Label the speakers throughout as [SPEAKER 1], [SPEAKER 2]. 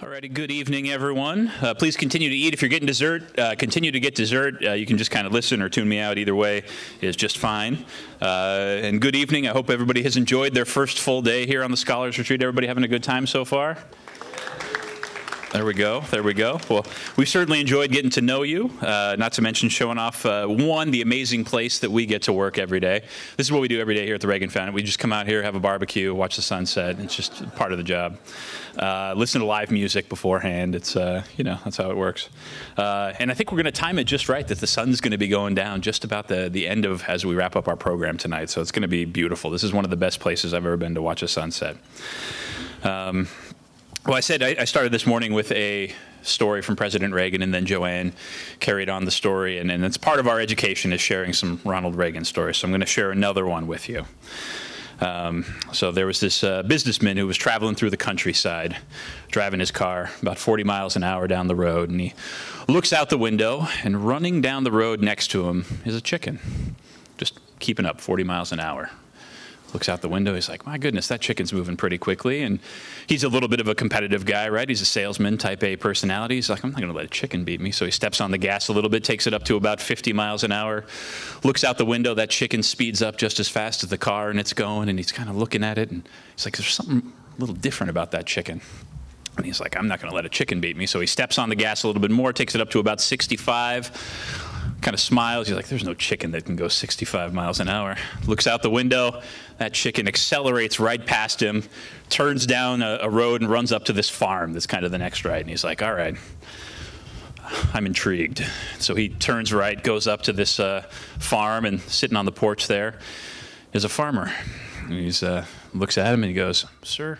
[SPEAKER 1] Alrighty, good evening, everyone. Please continue to eat. If you're getting dessert, continue to get dessert. You can just kind of listen or tune me out. Either way is just fine. And good evening. I hope everybody has enjoyed their first full day here on the Scholars Retreat. Everybody having a good time so far? There we go. There we go. Well, we've certainly enjoyed getting to know you, not to mention showing off, the amazing place that we get to work every day. This is what we do every day here at the Reagan Foundation. We just come out here, have a barbecue, watch the sunset. It's just part of the job. Listen to live music beforehand. It's, that's how it works. And I think we're going to time it just right that the sun's going to be going down just about the end of as we wrap up our program tonight. So it's going to be beautiful. This is one of the best places I've ever been to watch a sunset. Well, I said I started this morning with a story from President Reagan, and then Joanne carried on the story, and it's part of our education is sharing some Ronald Reagan stories. So I'm going to share another one with you. So there was this businessman who was traveling through the countryside, driving his car about 40 miles an hour down the road, and he looks out the window, and running down the road next to him is a chicken, just keeping up 40 miles an hour. Looks out the window, he's like, my goodness, that chicken's moving pretty quickly. And he's a little bit of a competitive guy, right? He's a salesman, type A personality. He's like, I'm not going to let a chicken beat me. So he steps on the gas a little bit, takes it up to about 50 miles an hour, looks out the window, that chicken speeds up just as fast as the car, and it's going, and he's kind of looking at it, and he's like, there's something a little different about that chicken. And he's like, I'm not going to let a chicken beat me. So he steps on the gas a little bit more, takes it up to about 65, kind of smiles. He's like, there's no chicken that can go 65 miles an hour. Looks out the window. That chicken accelerates right past him, turns down a road and runs up to this farm that's kind of the next right. And he's like, all right, I'm intrigued. So he turns right, goes up to this farm, and sitting on the porch there is a farmer. And he's looks at him and he goes, sir,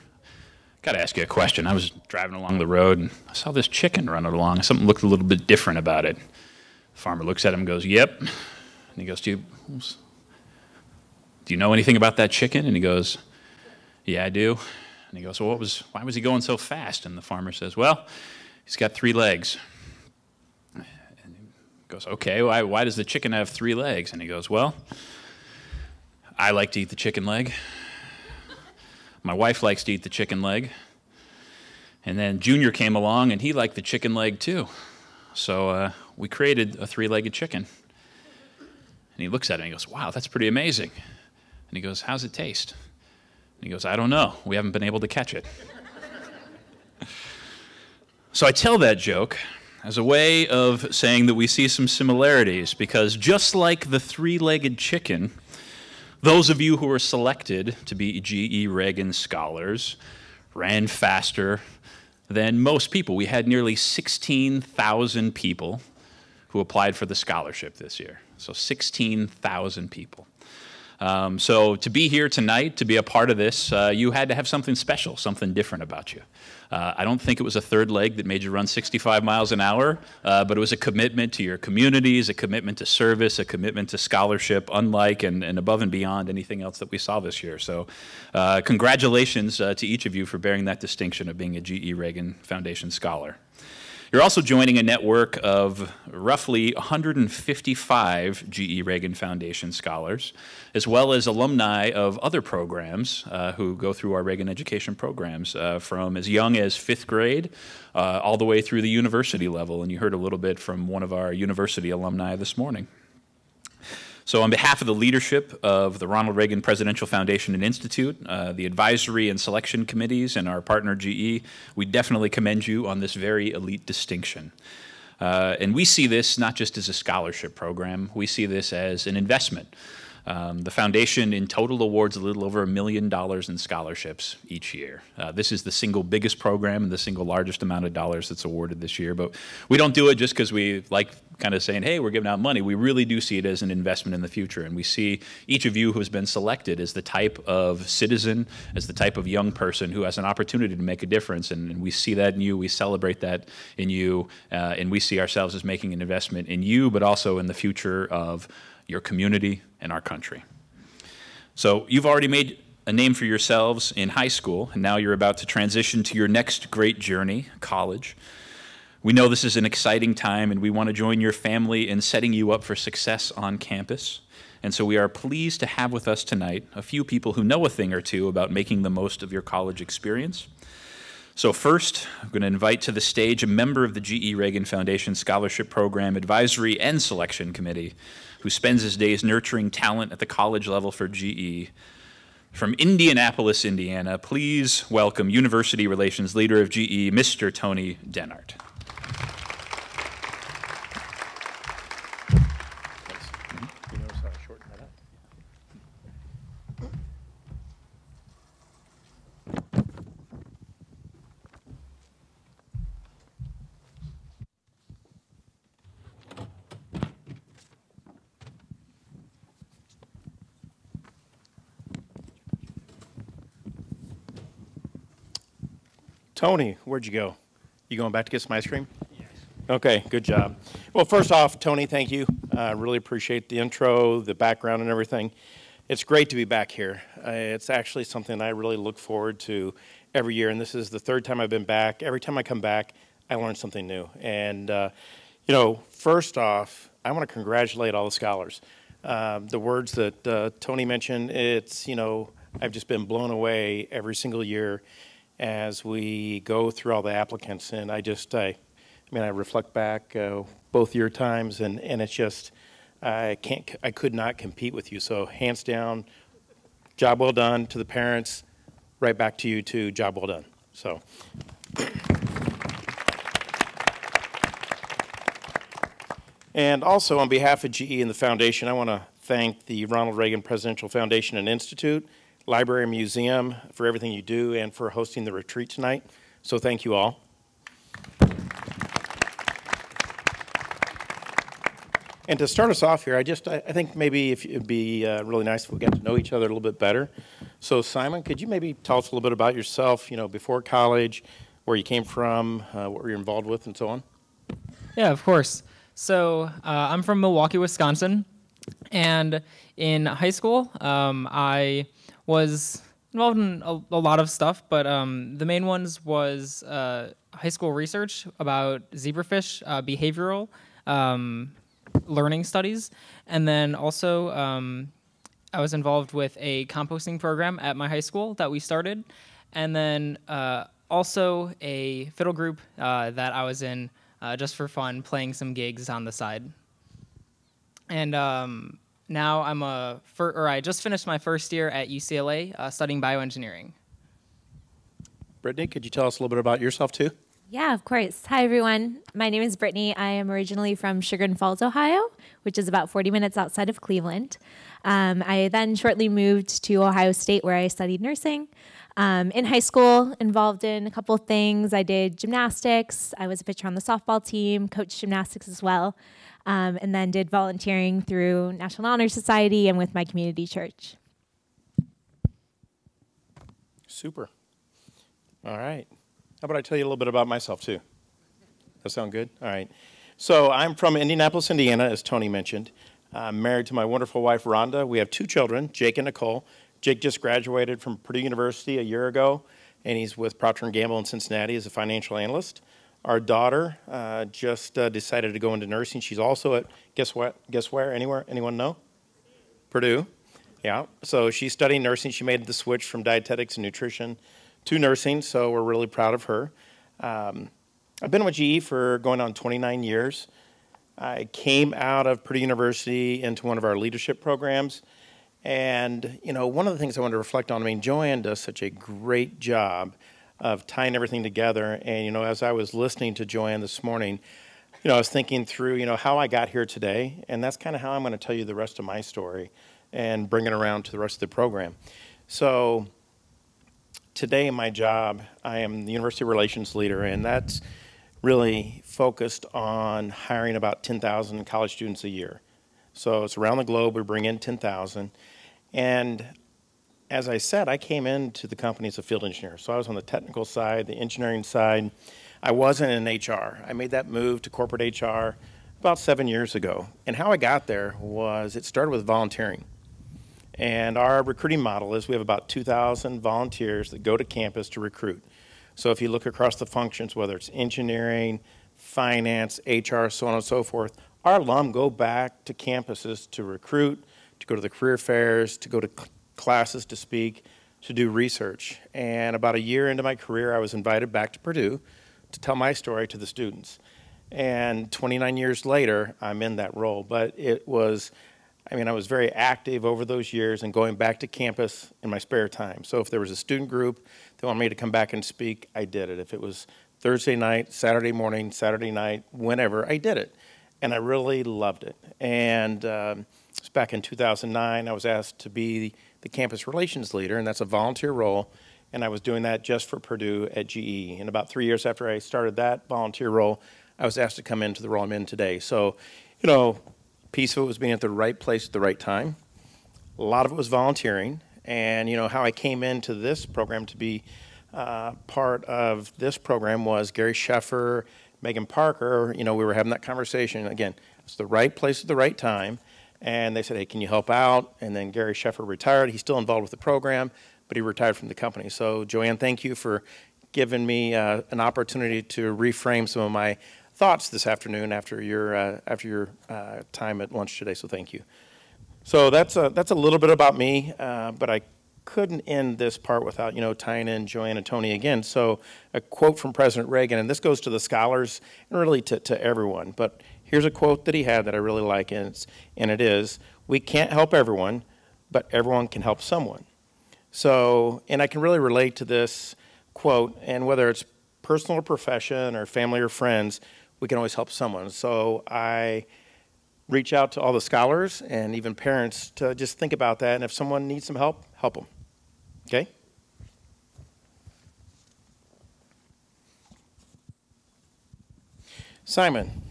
[SPEAKER 1] got to ask you a question. I was driving along the road and I saw this chicken running along. Something looked a little bit different about it. The farmer looks at him and goes, yep. And he goes, do you know anything about that chicken? And he goes, yeah, I do. And he goes, well, why was he going so fast? And the farmer says, well, he's got 3 legs. And he goes, okay, why does the chicken have 3 legs? And he goes, well, I like to eat the chicken leg. My wife likes to eat the chicken leg. And then Junior came along, and he liked the chicken leg too. So we created a 3-legged chicken. And he looks at it and he goes, wow, that's pretty amazing. And he goes, how's it taste? And he goes, I don't know. We haven't been able to catch it. So I tell that joke as a way of saying that we see some similarities, because just like the 3-legged chicken, those of you who were selected to be GE-Reagan Scholars ran faster than most people. We had nearly 16,000 people who applied for the scholarship this year. So 16,000 people. So to be here tonight, to be a part of this, you had to have something special, something different about you. I don't think it was a 3rd leg that made you run 65 miles an hour, but it was a commitment to your communities, a commitment to service, a commitment to scholarship, unlike and above and beyond anything else that we saw this year. So congratulations to each of you for bearing that distinction of being a GE-Reagan Foundation Scholar. You're also joining a network of roughly 155 GE-Reagan Foundation Scholars, as well as alumni of other programs who go through our Reagan education programs from as young as 5th grade all the way through the university level. And you heard a little bit from one of our university alumni this morning. So on behalf of the leadership of the Ronald Reagan Presidential Foundation and Institute, the advisory and selection committees, and our partner GE, we definitely commend you on this very elite distinction. And we see this not just as a scholarship program, we see this as an investment. The foundation in total awards a little over $1 million in scholarships each year. This is the single biggest program and the single largest amount of dollars that's awarded this year. But we don't do it just because we like kind of saying, hey, we're giving out money. We really do see it as an investment in the future. And we see each of you who has been selected as the type of citizen, as the type of young person who has an opportunity to make a difference. And we see that in you. We celebrate that in you. And we see ourselves as making an investment in you, but also in the future of your community and our country. So you've already made a name for yourselves in high school, and now you're about to transition to your next great journey, college. We know this is an exciting time, and we want to join your family in setting you up for success on campus. And so we are pleased to have with us tonight a few people who know a thing or two about making the most of your college experience. So first, I'm going to invite to the stage a member of the GE-Reagan Foundation Scholarship Program Advisory and Selection Committee who spends his days nurturing talent at the college level for GE. From Indianapolis, Indiana, please welcome University Relations Leader of GE, Mr. Tony Denhart.
[SPEAKER 2] Tony, where'd you go? You going back to get some ice cream? Yes. Okay, good job. Well, first off, Tony, thank you. I really appreciate the intro, the background, and everything. It's great to be back here. It's actually something I really look forward to every year, and this is the third time I've been back. Every time I come back, I learn something new. And, you know, first off, I want to congratulate all the scholars. The words that Tony mentioned, it's, you know, I've just been blown away every single year as we go through all the applicants, and I reflect back both your times, and it's just, I could not compete with you. So hands down, job well done to the parents, right back to you too, job well done. So. And also on behalf of GE and the foundation, I want to thank the Ronald Reagan Presidential Foundation and Institute, Library and Museum for everything you do and for hosting the retreat tonight. So thank you all. And to start us off here, I think maybe it'd be really nice if we got to know each other a little bit better. So Simon, could you maybe tell us a little bit about yourself, you know, before college, where you came from, what were you involved with, and so on?
[SPEAKER 3] Yeah, of course. So I'm from Milwaukee, Wisconsin, and in high school, I was involved in a lot of stuff, but the main ones was high school research about zebrafish behavioral learning studies, and then also I was involved with a composting program at my high school that we started, and then also a fiddle group that I was in just for fun, playing some gigs on the side. And now I just finished my first year at UCLA studying bioengineering.
[SPEAKER 2] Brittany, could you tell us a little bit about yourself too?
[SPEAKER 4] Yeah, of course. Hi, everyone. My name is Brittany. I am originally from Sugar Falls, Ohio, which is about 40 minutes outside of Cleveland. I then shortly moved to Ohio State, where I studied nursing. In high school, involved in a couple of things. I did gymnastics. I was a pitcher on the softball team, coached gymnastics as well, and then did volunteering through National Honor Society and with my community church.
[SPEAKER 2] Super. All right. How about I tell you a little bit about myself too? That sound good? All right. So I'm from Indianapolis, Indiana, as Tony mentioned. I'm married to my wonderful wife, Rhonda. We have 2 children, Jake and Nicole. Jake just graduated from Purdue University a year ago, and he's with Procter & Gamble in Cincinnati as a financial analyst. Our daughter just decided to go into nursing. She's also at, guess where? Anywhere? Anyone know? Purdue. Yeah. So she's studying nursing. She made the switch from dietetics and nutrition to nursing, so we're really proud of her. I've been with GE for going on 29 years. I came out of Purdue University into one of our leadership programs. And, you know, one of the things I wanted to reflect on, I mean, Joanne does such a great job of tying everything together. And, you know, as I was listening to Joanne this morning, you know, I was thinking through, you know, how I got here today. And that's kind of how I'm going to tell you the rest of my story and bring it around to the rest of the program. So today in my job, I am the University Relations Leader, and that's really focused on hiring about 10,000 college students a year. So it's around the globe, we bring in 10,000. And as I said, I came into the company as a field engineer. So I was on the technical side, the engineering side. I wasn't in HR. I made that move to corporate HR about 7 years ago. And how I got there was it started with volunteering. And our recruiting model is we have about 2,000 volunteers that go to campus to recruit. So if you look across the functions, whether it's engineering, finance, HR, so on and so forth, our alum go back to campuses to recruit, to go to the career fairs, to go to classes to speak, to do research. And about a year into my career, I was invited back to Purdue to tell my story to the students. And 29 years later, I'm in that role. But it was, I mean, I was very active over those years and going back to campus in my spare time. So if there was a student group that wanted me to come back and speak, I did it. If it was Thursday night, Saturday morning, Saturday night, whenever, I did it. And I really loved it. And it was back in 2009, I was asked to be the campus relations leader, and that's a volunteer role. And I was doing that just for Purdue at GE. And about 3 years after I started that volunteer role, I was asked to come into the role I'm in today. So, you know, a piece of it was being at the right place at the right time. A lot of it was volunteering. And, you know, how I came into this program to be part of this program was Gary Sheffer, Megan Parker. You know, we were having that conversation. Again, it's the right place at the right time. And they said, hey, can you help out? And then Gary Sheffer retired. He's still involved with the program, but he retired from the company. So, Joanne, thank you for giving me an opportunity to reframe some of my thoughts this afternoon after your time at lunch today. So, thank you. So that's a little bit about me, but I couldn't end this part without, you know, tying in Joanne and Tony again. So, a quote from President Reagan, and this goes to the scholars and really to everyone. But here's a quote that he had that I really like, and it is, "We can't help everyone, but everyone can help someone." So, and I can really relate to this quote, and whether it's personal or profession or family or friends, we can always help someone. So I reach out to all the scholars and even parents to just think about that, and if someone needs some help, help them. Okay? Simon,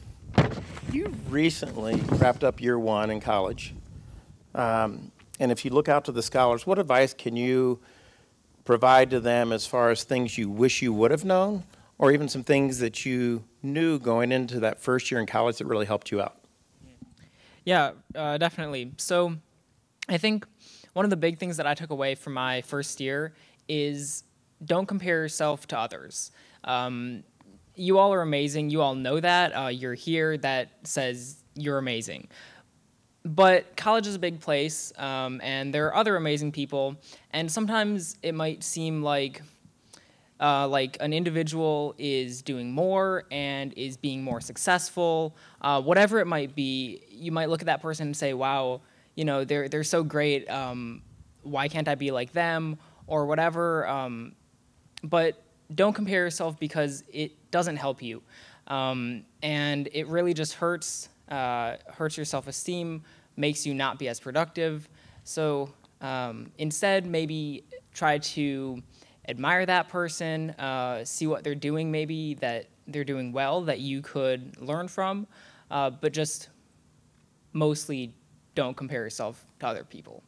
[SPEAKER 2] you recently wrapped up year one in college. And if you look out to the scholars, what advice can you provide to them as far as things you wish you would have known, or even some things that you knew going into that first year in college that really helped you out?
[SPEAKER 3] Yeah, definitely. So I think one of the big things that I took away from my first year is don't compare yourself to others. You all are amazing. You all know that. You're here. That says you're amazing. But college is a big place, and there are other amazing people, and sometimes it might seem like an individual is doing more and is being more successful. Whatever it might be, you might look at that person and say, wow, you know, they're so great. Why can't I be like them, or whatever? But don't compare yourself, because it doesn't help you. And it really just hurts your self-esteem, makes you not be as productive. So instead, maybe try to admire that person, see what they're doing, maybe that they're doing well, that you could learn from, but just mostly don't compare yourself to other people.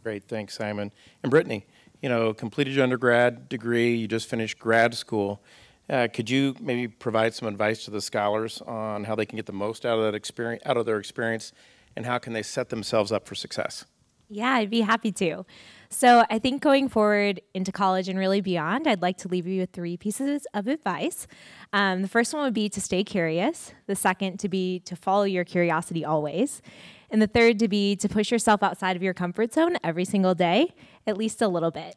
[SPEAKER 2] Great, thanks, Simon. And Brittany, you know, completed your undergrad degree, you just finished grad school. Could you maybe provide some advice to the scholars on how they can get the most out of that experience, out of their experience, and how can they set themselves up for success?
[SPEAKER 4] Yeah, I'd be happy to. So I think going forward into college and really beyond, I'd like to leave you with 3 pieces of advice. The first one would be to stay curious. The second to be to follow your curiosity always. And the third to be to push yourself outside of your comfort zone every single day, at least a little bit.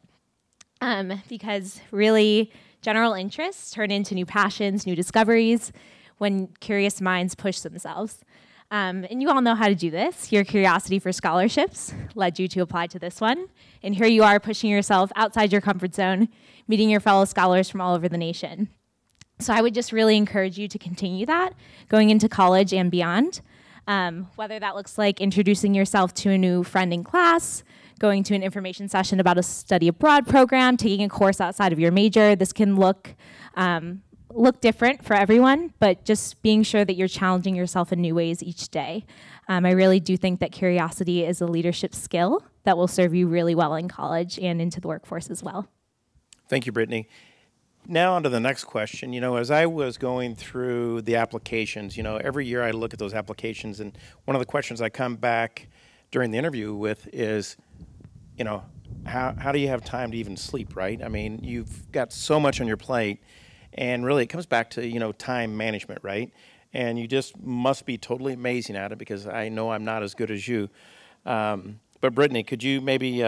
[SPEAKER 4] Because really, general interests turn into new passions, new discoveries, when curious minds push themselves. And you all know how to do this. Your curiosity for scholarships led you to apply to this one. And here you are pushing yourself outside your comfort zone, meeting your fellow scholars from all over the nation. So I would just really encourage you to continue that going into college and beyond. Whether that looks like introducing yourself to a new friend in class, going to an information session about a study abroad program, taking a course outside of your major. This can look different for everyone, but just being sure that you're challenging yourself in new ways each day. I really do think that curiosity is a leadership skill that will serve you really well in college and into the workforce as well.
[SPEAKER 2] Thank you, Brittany. Now on to the next question. You know, as I was going through the applications, you know, every year I look at those applications, and one of the questions I come back during the interview with is, you know, how do you have time to even sleep, right? I mean, you've got so much on your plate, and really it comes back to, you know, time management, right? And you just must be totally amazing at it, because I know I'm not as good as you. But Brittany, could you maybe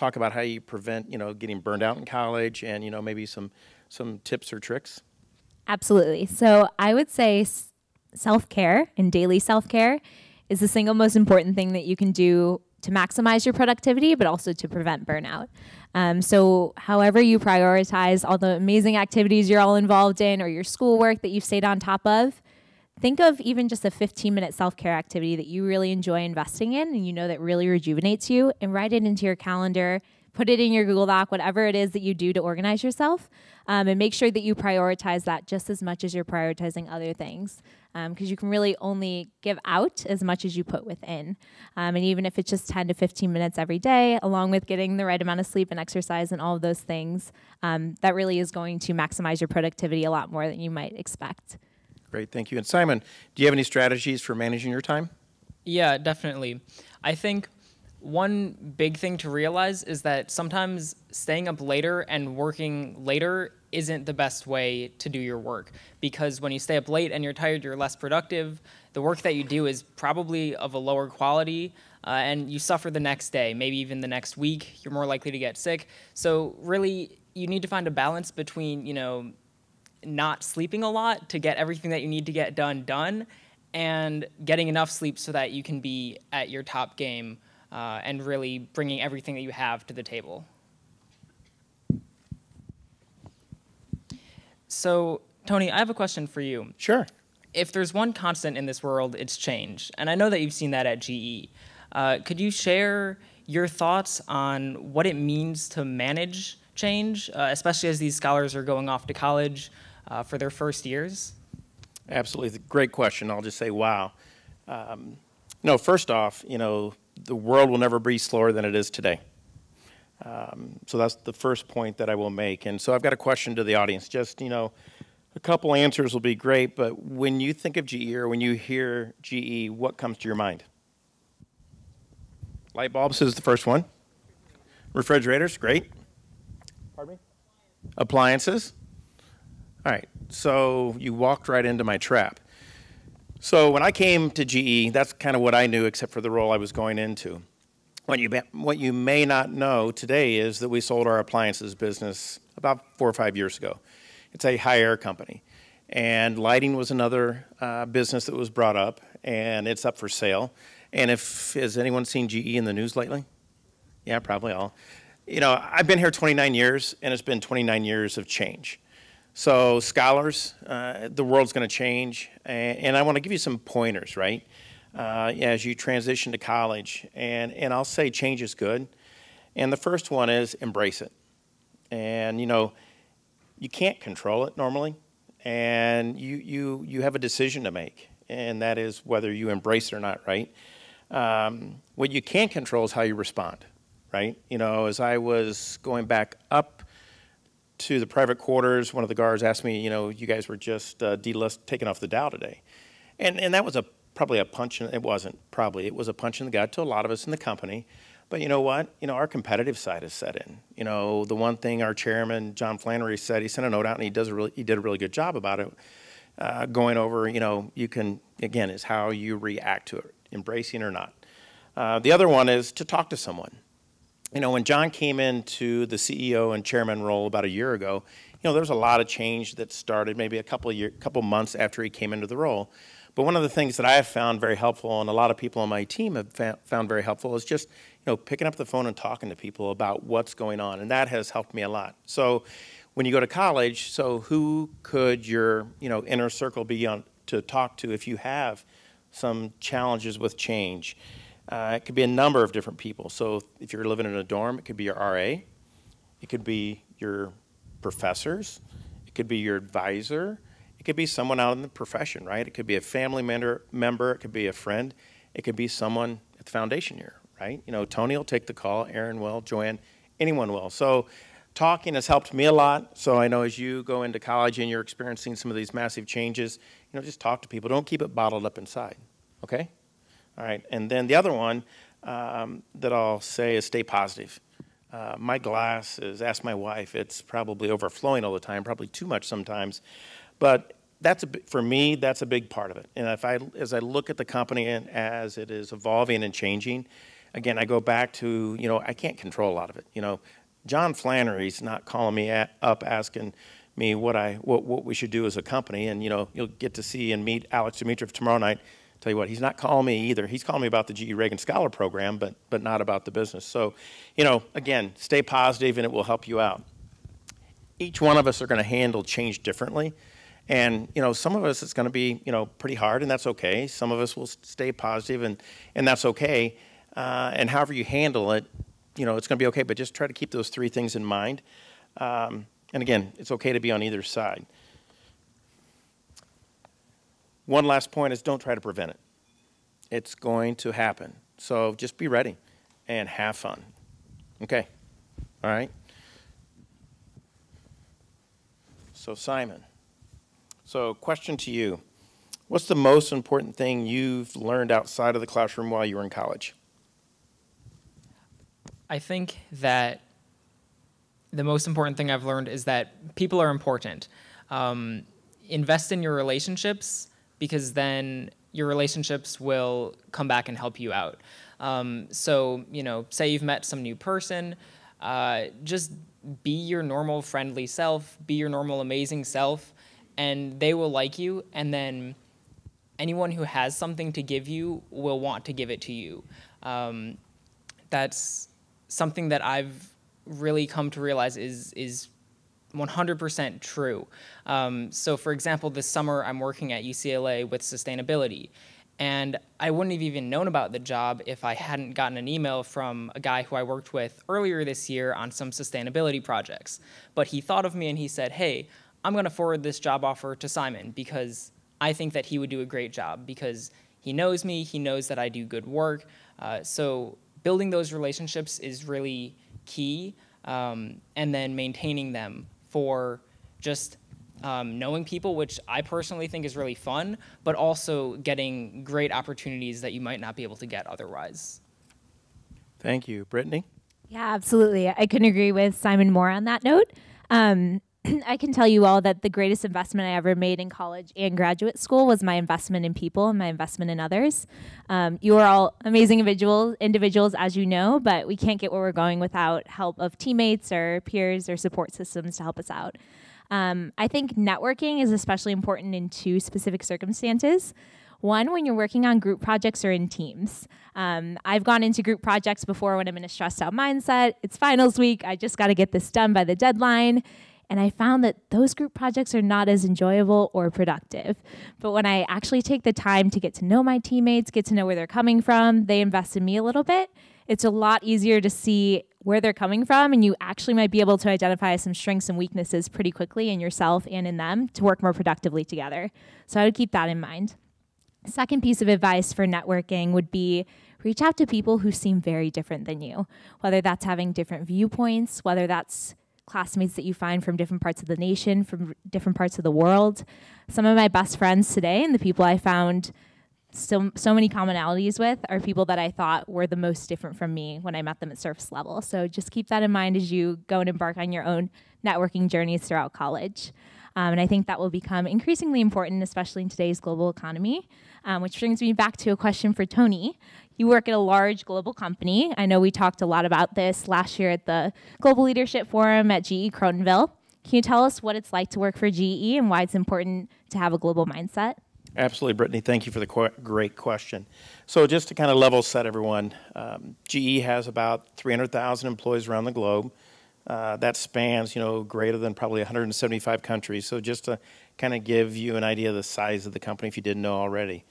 [SPEAKER 2] talk about how you prevent, getting burned out in college and, maybe some tips or tricks?
[SPEAKER 4] Absolutely. So I would say self-care and daily self-care is the single most important thing that you can do to maximize your productivity, but also to prevent burnout. So however you prioritize all the amazing activities you're all involved in or your schoolwork that you've stayed on top of, think of even just a 15-minute self-care activity that you really enjoy investing in and that really rejuvenates you, and write it into your calendar, put it in your Google Doc, whatever it is that you do to organize yourself, and make sure that you prioritize that just as much as you're prioritizing other things, because you can really only give out as much as you put within. And even if it's just 10 to 15 minutes every day, along with getting the right amount of sleep and exercise and all of those things, that really is going to maximize your productivity a lot more than you might expect.
[SPEAKER 2] Great, thank you. And Simon, do you have any strategies for managing your time?
[SPEAKER 3] Yeah, definitely. I think one big thing to realize is that sometimes staying up later and working later isn't the best way to do your work, because when you stay up late and you're tired, you're less productive. The work that you do is probably of a lower quality, and you suffer the next day, maybe even the next week. You're more likely to get sick. So really, you need to find a balance between, not sleeping a lot to get everything that you need to get done, and getting enough sleep so that you can be at your top game and really bringing everything that you have to the table. So, Tony, I have a question for you.
[SPEAKER 2] Sure.
[SPEAKER 3] If there's one constant in this world, it's change. And I know that you've seen that at GE. Could you share your thoughts on what it means to manage change, especially as these scholars are going off to college for their first years?
[SPEAKER 2] Absolutely. It's a great question. I'll just say, wow. First off, the world will never be slower than it is today. So that's the first point that I will make. And so I've got a question to the audience. Just, a couple answers will be great, but when you think of GE or when you hear GE, what comes to your mind? Light bulbs is the first one. Refrigerators, great. Pardon me? Appliances. All right, so you walked right into my trap. So when I came to GE, that's kind of what I knew except for the role I was going into. What you may not know today is that we sold our appliances business about 4 or 5 years ago. It's a high air company. And lighting was another business that was brought up, and it's up for sale. And has anyone seen GE in the news lately? Yeah, probably all. I've been here 29 years, and it's been 29 years of change. So scholars, the world's going to change, and I want to give you some pointers, right? As you transition to college, and I'll say change is good. And the first one is embrace it. And you can't control it normally, and you have a decision to make, and that is whether you embrace it or not, right? What you can control is how you respond, right? As I was going back up to the private quarters, one of the guards asked me, you guys were just taken off the Dow today. And that was probably a punch, it wasn't probably, it was a punch in the gut to a lot of us in the company. But you know what? Our competitive side is set in. The one thing our chairman, John Flannery, said, he sent a note out and he did a really good job about it, going over, you can, again, is how you react to it, embracing or not. The other one is to talk to someone. When John came into the CEO and chairman role about a year ago, there was a lot of change that started maybe a couple months after he came into the role. But one of the things that I have found very helpful, and a lot of people on my team have found very helpful, is just picking up the phone and talking to people about what's going on, and that has helped me a lot. So when you go to college, so who could your inner circle be on to talk to if you have some challenges with change? It could be a number of different people. So if you're living in a dorm, it could be your RA, it could be your professors, it could be your advisor, it could be someone out in the profession, right? It could be a family member, it could be a friend, it could be someone at the foundation here, right? Tony will take the call, Aaron will, Joanne, anyone will. So talking has helped me a lot. So I know as you go into college and you're experiencing some of these massive changes, just talk to people. Don't keep it bottled up inside, okay? All right, and then the other one that I'll say is stay positive. My glass is, ask my wife, it's probably overflowing all the time, probably too much sometimes. But for me, that's a big part of it. And as I look at the company and as it is evolving and changing, again, I go back to, I can't control a lot of it. John Flannery's not calling me up asking me what we should do as a company. And, you'll get to see and meet Alex Dimitrov tomorrow night. Tell you what, he's not calling me either. He's calling me about the GE-Reagan Scholar Program, but not about the business. So, again, stay positive and it will help you out. Each one of us are going to handle change differently. And, some of us it's going to be, pretty hard, and that's okay. Some of us will stay positive, and that's okay. And however you handle it, it's going to be okay. But just try to keep those three things in mind. And again, it's okay to be on either side. One last point is don't try to prevent it. It's going to happen. So just be ready and have fun. Okay. All right. So Simon, question to you. What's the most important thing you've learned outside of the classroom while you were in college?
[SPEAKER 3] I think that the most important thing I've learned is that people are important. Invest in your relationships, because then your relationships will come back and help you out. So, say you've met some new person, just be your normal friendly self, be your normal amazing self, and they will like you, and then anyone who has something to give you will want to give it to you. That's something that I've really come to realize is 100% true. So for example, this summer I'm working at UCLA with sustainability, and I wouldn't have even known about the job if I hadn't gotten an email from a guy who I worked with earlier this year on some sustainability projects. But he thought of me and he said, hey, I'm going to forward this job offer to Simon because I think that he would do a great job, because he knows me, he knows that I do good work. So building those relationships is really key, and then maintaining them for just knowing people, which I personally think is really fun, but also getting great opportunities that you might not be able to get otherwise.
[SPEAKER 2] Thank you. Brittany?
[SPEAKER 4] Yeah, absolutely. I couldn't agree with Simon more on that note. I can tell you all that the greatest investment I ever made in college and graduate school was my investment in people and my investment in others. You are all amazing individuals, as you know, but we can't get where we're going without help of teammates or peers or support systems to help us out. I think networking is especially important in two specific circumstances. One, when you're working on group projects or in teams. I've gone into group projects before when I'm in a stressed out mindset. It's finals week. I just got to get this done by the deadline. And I found that those group projects are not as enjoyable or productive. But when I actually take the time to get to know my teammates, get to know where they're coming from, they invest in me a little bit, it's a lot easier to see where they're coming from, and you actually might be able to identify some strengths and weaknesses pretty quickly in yourself and in them to work more productively together. So I would keep that in mind. Second piece of advice for networking would be reach out to people who seem very different than you, whether that's having different viewpoints, whether that's classmates that you find from different parts of the nation, from different parts of the world. Some of my best friends today and the people I found so many commonalities with are people that I thought were the most different from me when I met them at surface level. So just keep that in mind as you go and embark on your own networking journeys throughout college. And I think that will become increasingly important, especially in today's global economy, which brings me back to a question for Tony. You work at a large global company. I know we talked a lot about this last year at the Global Leadership Forum at GE Crotonville. Can you tell us what it's like to work for GE and why it's important to have a global mindset?
[SPEAKER 2] Absolutely, Brittany. Thank you for the great question. So just to kind of level set everyone, GE has about 300,000 employees around the globe. That spans, greater than probably 175 countries. So just to kind of give you an idea of the size of the company if you didn't know already.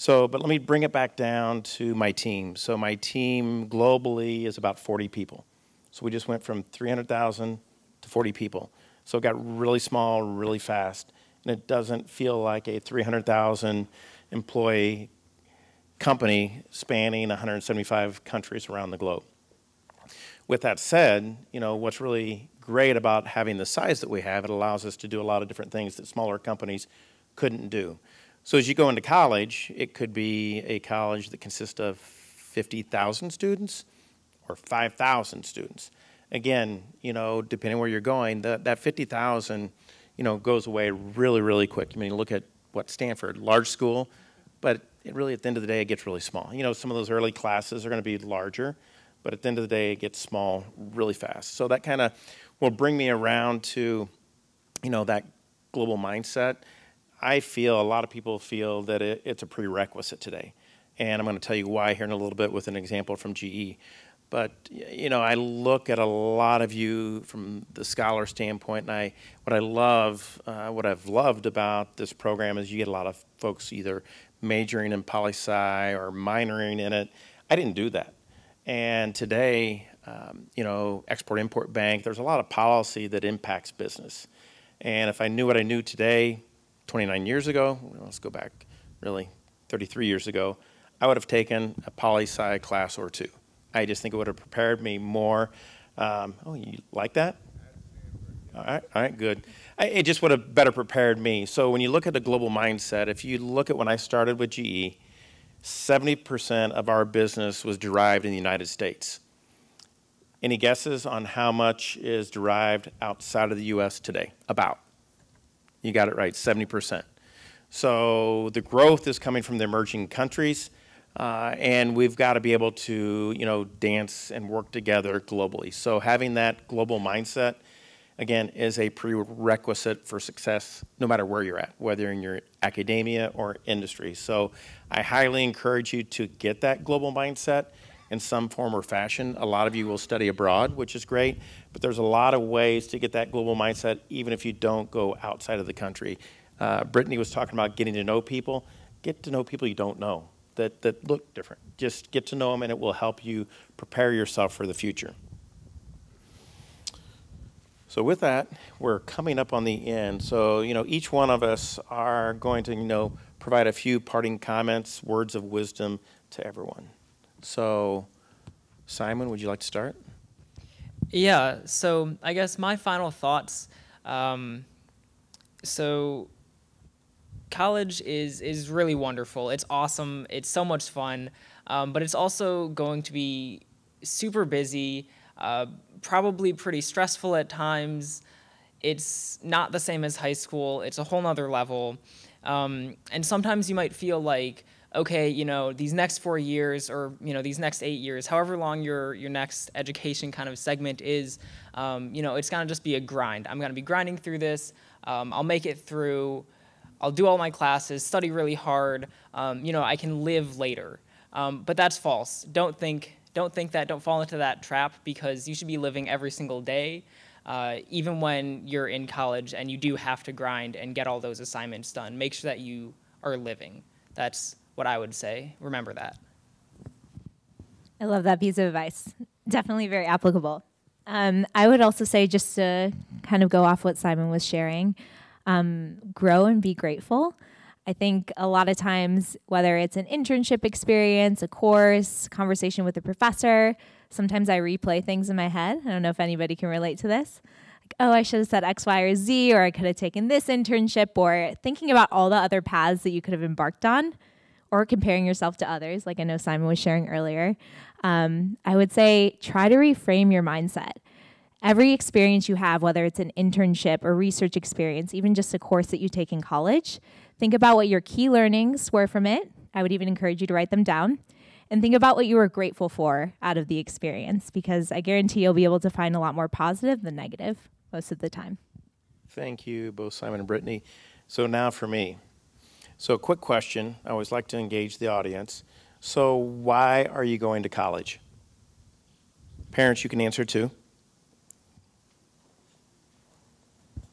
[SPEAKER 2] But let me bring it back down to my team. So my team globally is about 40 people. So we just went from 300,000 to 40 people. So it got really small, really fast. And it doesn't feel like a 300,000 employee company spanning 175 countries around the globe. With that said, what's really great about having the size that we have, it allows us to do a lot of different things that smaller companies couldn't do. So as you go into college, it could be a college that consists of 50,000 students or 5,000 students. Again, depending where you're going, that 50,000, goes away really, really quick. I mean, look at Stanford, large school, but really at the end of the day, it gets really small. You know, some of those early classes are going to be larger, but at the end of the day, it gets small really fast. So that kind of will bring me around to, you know, that global mindset. I feel a lot of people feel that it's a prerequisite today. And I'm going to tell you why here in a little bit with an example from GE. But, you know, I look at a lot of you from the scholar standpoint, and what I've loved about this program is you get a lot of folks either majoring in poli-sci or minoring in it. I didn't do that. And today, you know, Export-Import Bank, there's a lot of policy that impacts business. And if I knew what I knew today, 29 years ago, let's go back really 33 years ago, I would have taken a poli-sci class or two. I just think it would have prepared me more. Oh, you like that? All right, good. It just would have better prepared me. So when you look at the global mindset, if you look at when I started with GE, 70% of our business was derived in the United States. Any guesses on how much is derived outside of the U.S. today? About. You got it right, 70%. So the growth is coming from the emerging countries. And we've got to be able to, you know, dance and work together globally. So having that global mindset, again, is a prerequisite for success no matter where you're at, whether in your academia or industry. So I highly encourage you to get that global mindset in some form or fashion. A lot of you will study abroad, which is great, but there's a lot of ways to get that global mindset even if you don't go outside of the country. Brittany was talking about getting to know people. Get to know people you don't know. That look different. Just get to know them, and it will help you prepare yourself for the future. So with that, we're coming up on the end. So, you know, each one of us are going to, you know, provide a few parting comments, words of wisdom to everyone. So, Simon, would you like to start?
[SPEAKER 3] Yeah, so I guess my final thoughts, so college is really wonderful. It's awesome. It's so much fun, but it's also going to be super busy, probably pretty stressful at times. It's not the same as high school. It's a whole nother level. And sometimes you might feel like, okay, you know, these next 4 years or, you know, these next 8 years, however long your next education kind of segment is, you know, it's going to just be a grind. I'm going to be grinding through this. I'll make it through. I'll do all my classes, study really hard, you know, I can live later. But that's false. Don't think that, don't fall into that trap, because you should be living every single day, even when you're in college and you do have to grind and get all those assignments done. Make sure that you are living. That's what I would say. Remember that.
[SPEAKER 4] I love that piece of advice. Definitely very applicable. I would also say, just to kind of go off what Simon was sharing, grow and be grateful. I think a lot of times, whether it's an internship experience, a course, conversation with a professor, sometimes I replay things in my head. I don't know if anybody can relate to this. Like, oh, I should have said X, Y, or Z, or I could have taken this internship, or thinking about all the other paths that you could have embarked on, or comparing yourself to others, like I know Simon was sharing earlier. I would say try to reframe your mindset. Every experience you have, whether it's an internship or research experience, even just a course that you take in college, think about what your key learnings were from it. I would even encourage you to write them down. And think about what you were grateful for out of the experience, because I guarantee you'll be able to find a lot more positive than negative most of the time.
[SPEAKER 2] Thank you, both Simon and Brittany. So now for me. So quick question. I always like to engage the audience. So why are you going to college? Parents, you can answer too.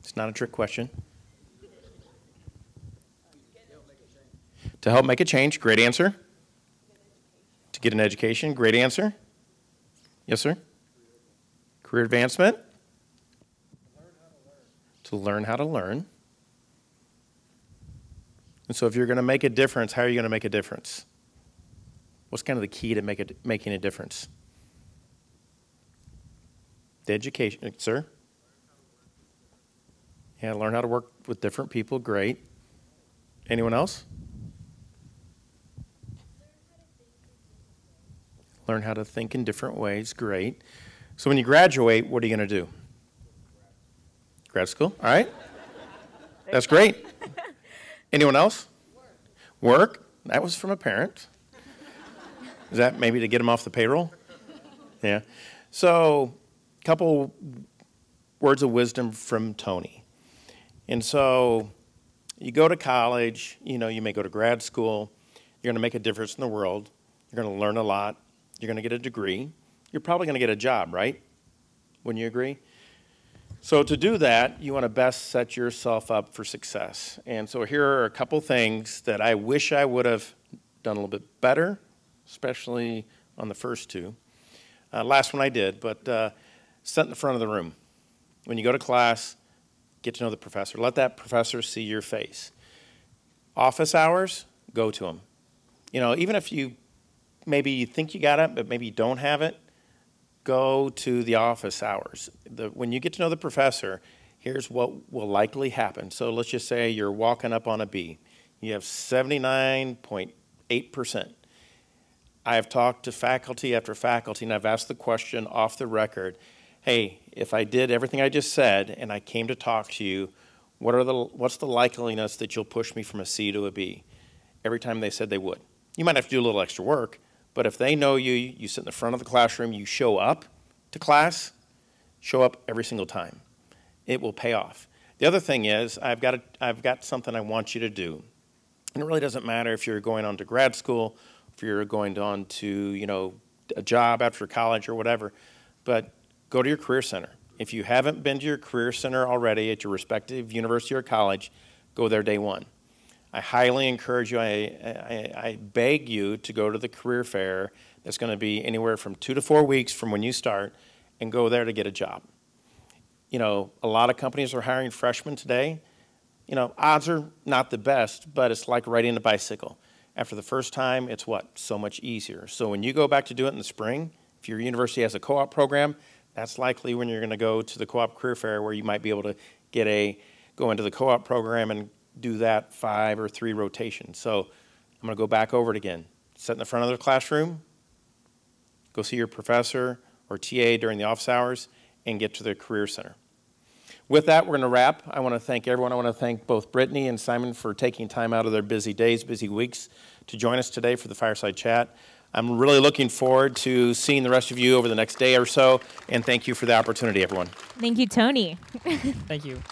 [SPEAKER 2] It's not a trick question. To help make a change. Great answer. To get an education. Great answer. Yes, sir? Career advancement. To learn how to learn. And so if you're going to make a difference, how are you going to make a difference? What's kind of the key to making a difference? The education. Sir? Yeah, learn how to work with different people. Great. Anyone else? Learn how to think in different ways. Great. So when you graduate, what are you going to do? Grad school? All right. That's great. Anyone else? Work. That was from a parent. Is that maybe to get them off the payroll? Yeah. So, a couple words of wisdom from Tony. And so, you go to college, you know, you may go to grad school, you're going to make a difference in the world, you're going to learn a lot, you're going to get a degree, you're probably going to get a job, right? Wouldn't you agree? So to do that, you want to best set yourself up for success. And so here are a couple things that I wish I would have done a little bit better, especially on the first two. Last one I did, but sit in the front of the room. When you go to class, get to know the professor. Let that professor see your face. Office hours, go to them. You know, even if maybe you think you got it, but maybe you don't have it, go to the office hours. When you get to know the professor, here's what will likely happen. So let's just say you're walking up on a B. You have 79.8%. I have talked to faculty after faculty, and I've asked the question off the record, hey, if I did everything I just said and I came to talk to you, what's the likeliness that you'll push me from a C to a B? Every time they said they would. You might have to do a little extra work, but if they know you, you sit in the front of the classroom, you show up to class, show up every single time. It will pay off. The other thing is, I've got something I want you to do. And it really doesn't matter if you're going on to grad school, if you're going on to, you know, a job after college or whatever, but go to your career center. If you haven't been to your career center already at your respective university or college, go there day one. I highly encourage you, I beg you to go to the career fair that's going to be anywhere from 2 to 4 weeks from when you start, and go there to get a job. You know, a lot of companies are hiring freshmen today. You know, odds are not the best, but it's like riding a bicycle. After the first time, it's what? So much easier. So when you go back to do it in the spring, if your university has a co-op program, that's likely when you're going to go to the co-op career fair where you might be able to go into the co-op program and do that 5 or 3 rotations. So I'm going to go back over it again. Sit in the front of the classroom, go see your professor or TA during the office hours, and get to the career center. With that, we're going to wrap. I want to thank everyone. I want to thank both Brittany and Simon for taking time out of their busy days, busy weeks to join us today for the Fireside Chat. I'm really looking forward to seeing the rest of you over the next day or so, and thank you for the opportunity, everyone.
[SPEAKER 4] Thank you, Tony.
[SPEAKER 3] Thank you.